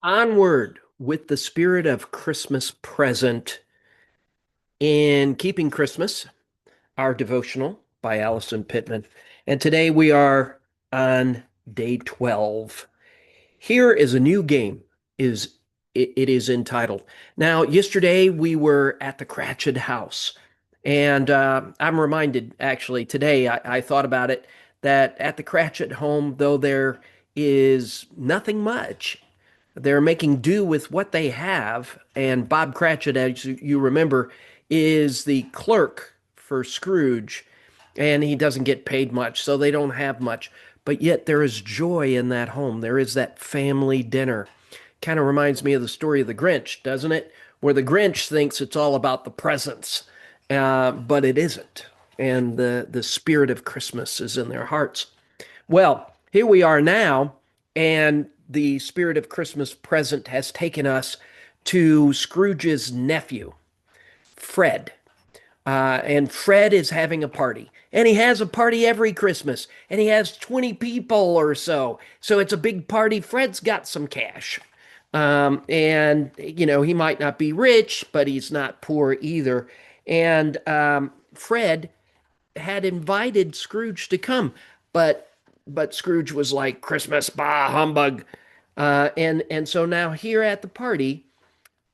Onward with the spirit of Christmas present in Keeping Christmas, our devotional by Allison Pittman. And today we are on day 12. Here is a new game is it is entitled. Now, yesterday we were at the Cratchit house, and I'm reminded actually today I thought about it that at the Cratchit home, though there is nothing much, they're making do with what they have. And Bob Cratchit, as you remember, is the clerk for Scrooge, and he doesn't get paid much, so they don't have much. But yet there is joy in that home. There is that family dinner. Kind of reminds me of the story of the Grinch, doesn't it? Where the Grinch thinks it's all about the presents, but it isn't. And the spirit of Christmas is in their hearts. Well, here we are now, and the spirit of Christmas present has taken us to Scrooge's nephew, Fred. And Fred is having a party. And he has a party every Christmas. And he has 20 people or so. So it's a big party. Fred's got some cash. He might not be rich, but he's not poor either. And Fred had invited Scrooge to come, but Scrooge was like, Christmas, bah, humbug. And so now here at the party,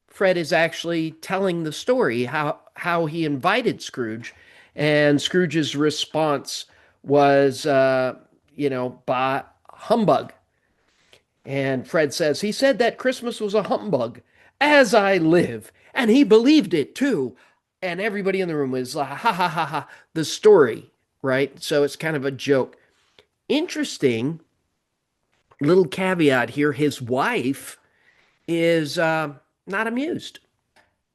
Fred is actually telling the story how he invited Scrooge, and Scrooge's response was, bah, humbug. And Fred says, he said that Christmas was a humbug, as I live. And he believed it too. And everybody in the room was like, ha ha ha ha, the story, right? So it's kind of a joke. Interesting little caveat here. His wife is not amused.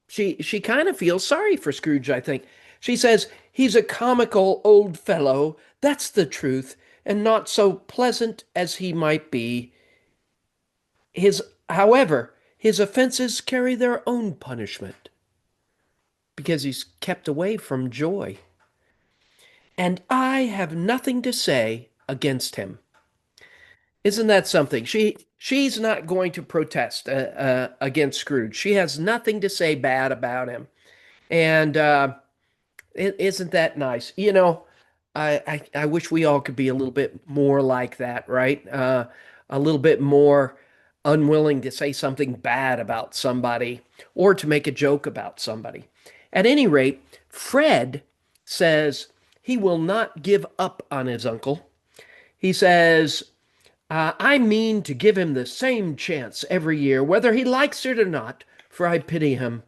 She kind of feels sorry for Scrooge, I think. She says, he's a comical old fellow, that's the truth, and not so pleasant as he might be. However, his offenses carry their own punishment because he's kept away from joy. And I have nothing to say against him. Isn't that something? She's not going to protest against Scrooge. She has nothing to say bad about him. And isn't that nice? I wish we all could be a little bit more like that, right? A little bit more unwilling to say something bad about somebody or to make a joke about somebody. At any rate, Fred says he will not give up on his uncle. He says, I mean to give him the same chance every year, whether he likes it or not, for I pity him.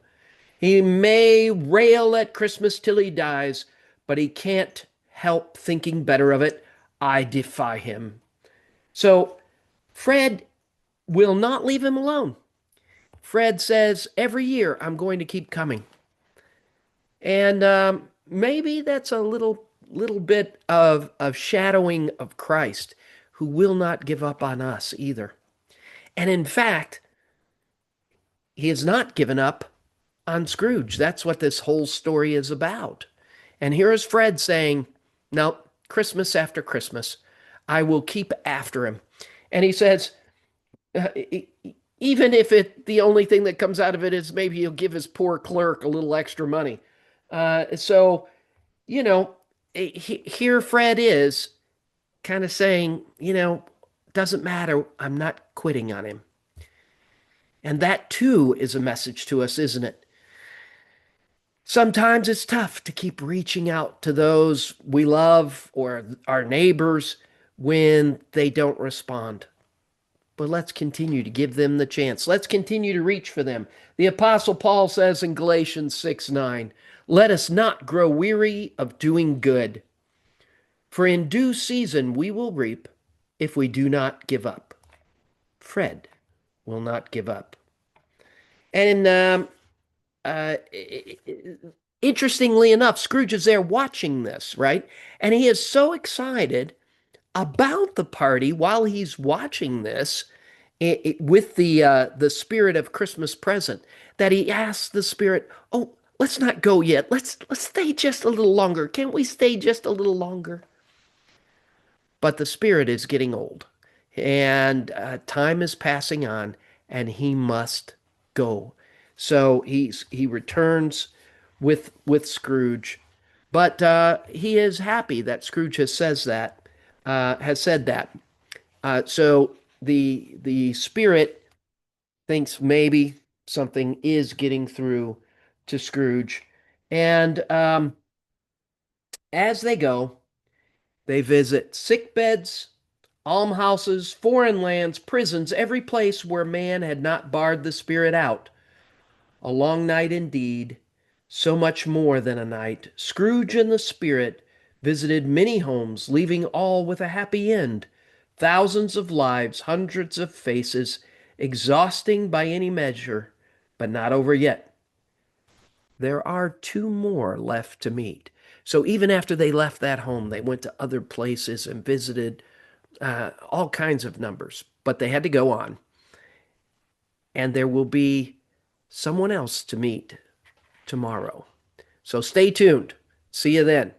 He may rail at Christmas till he dies, but he can't help thinking better of it. I defy him. So Fred will not leave him alone. Fred says, every year I'm going to keep coming. And maybe that's a little bit of shadowing of Christ, who will not give up on us either. And in fact, he has not given up on Scrooge. That's what this whole story is about. And here is Fred saying, no, Christmas after Christmas, I will keep after him. And he says, uh, even if the only thing that comes out of it is maybe he'll give his poor clerk a little extra money. So, you know, here Fred is kind of saying, doesn't matter. I'm not quitting on him. And that too is a message to us, isn't it? Sometimes it's tough to keep reaching out to those we love or our neighbors when they don't respond. But let's continue to give them the chance. Let's continue to reach for them. The Apostle Paul says in Galatians 6:9, let us not grow weary of doing good, for in due season we will reap if we do not give up. Fred will not give up. And uh, interestingly enough, Scrooge is there watching this, right? And he is so excited about the party while he's watching this with the spirit of Christmas present that he asks the spirit, "Oh, let's not go yet. Let's stay just a little longer. Can't we stay just a little longer?" But the spirit is getting old, and time is passing on, and he must go. So he returns with Scrooge, but he is happy that Scrooge has said that. So the spirit thinks maybe something is getting through to Scrooge, and as they go, they visit sick beds, almhouses, foreign lands, prisons, every place where man had not barred the spirit out. A long night indeed, so much more than a night. Scrooge and the spirit visited many homes, leaving all with a happy end. Thousands of lives, hundreds of faces, exhausting by any measure, but not over yet. There are two more left to meet. So even after they left that home, they went to other places and visited all kinds of numbers, but they had to go on. And there will be someone else to meet tomorrow. So stay tuned. See you then.